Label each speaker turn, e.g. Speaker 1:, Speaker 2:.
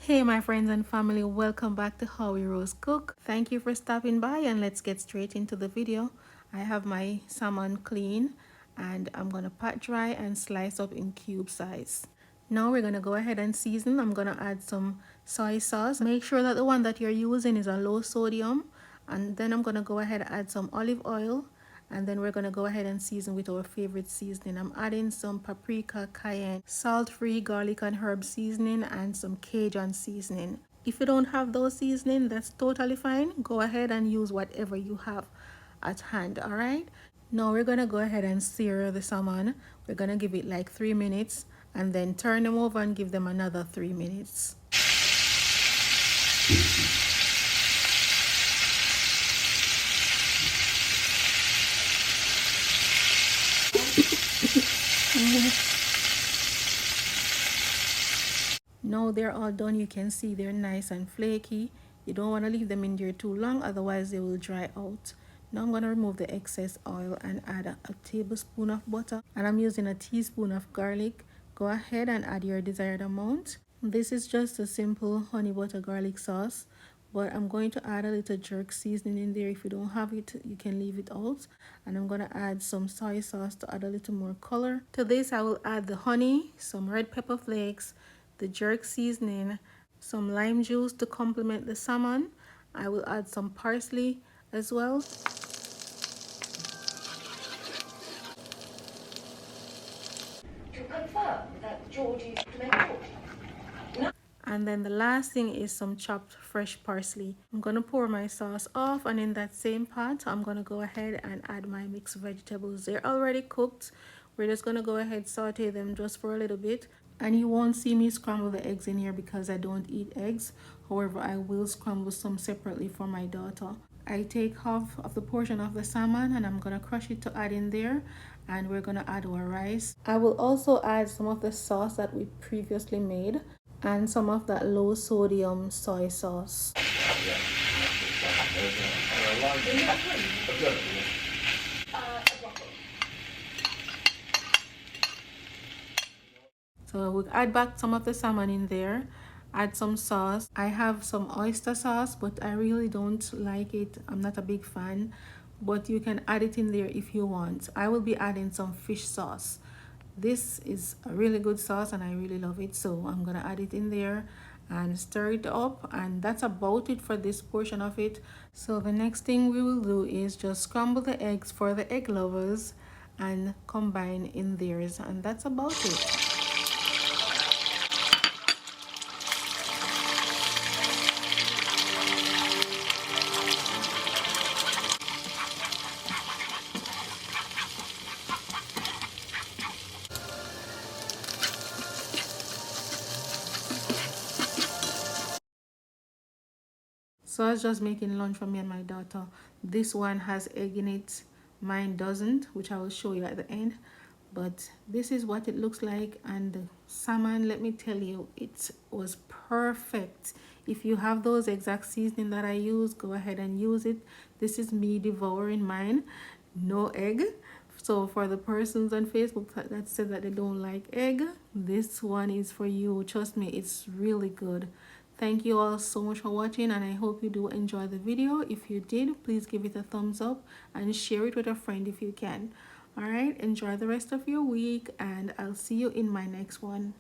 Speaker 1: Hey my friends and family, welcome back to How We Roast Cook. Thank you for stopping by and let's get straight into the video. I have my salmon clean and I'm gonna pat dry and slice up in cube size. Now we're gonna go ahead and season. I'm gonna add some soy sauce. Make sure that the one that you're using is a low sodium, and then I'm gonna go ahead and add some olive oil, and then we're gonna go ahead and season with our favorite seasoning. I'm adding some paprika, cayenne, salt-free garlic and herb seasoning, and some Cajun seasoning. If you don't have those seasoning, that's totally fine. Go ahead and use whatever you have at hand. All right, now we're gonna go ahead and sear the salmon. We're gonna give it like 3 minutes and then turn them over and give them another 3 minutes. Now they're all done. You can see they're nice and flaky. You don't want to leave them in there too long, otherwise they will dry out. Now I'm going to remove the excess oil and add a tablespoon of butter, and I'm using a teaspoon of garlic. Go ahead and add your desired amount. This is just a simple honey butter garlic sauce, but I'm going to add a little jerk seasoning in there. If you don't have it, you can leave it out. And I'm going to add some soy sauce to add a little more color. To this I will add the honey, some red pepper flakes, the jerk seasoning, some lime juice to complement the salmon. I will add some parsley as well.
Speaker 2: To confirm that George is to make George.
Speaker 1: And then the last thing is some chopped fresh parsley. I'm going to pour my sauce off, and in that same pot I'm going to go ahead and add my mixed vegetables. They're already cooked. We're just going to go ahead saute them just for a little bit. And you won't see me scramble the eggs in here because I don't eat eggs. However, I will scramble some separately for my daughter. I take half of the portion of the salmon and I'm going to crush it to add in there, and we're going to add our rice. I will also add some of the sauce that we previously made and some of that low sodium soy sauce. So we'll add back some of the salmon in there, add some sauce. I have some oyster sauce, but I really don't like it. I'm not a big fan, but you can add it in there if you want. I will be adding some fish sauce. This is a really good sauce and I really love it, so I'm gonna add it in there and stir it up, and that's about it for this portion of it. So the next thing we will do is just scramble the eggs for the egg lovers and combine in theirs, and that's about it. So I was just making lunch for me and my daughter. This one has egg in it, mine doesn't, which I will show you at the end. But this is what it looks like, and the salmon, let me tell you, it was perfect. If you have those exact seasoning that I use, go ahead and use it. This is me devouring mine, no egg. So for the persons on Facebook that said that they don't like egg, this one is for you. Trust me, it's really good. Thank you all so much for watching, and I hope you do enjoy the video. If you did, please give it a thumbs up and share it with a friend if you can. All right, enjoy the rest of your week, and I'll see you in my next one.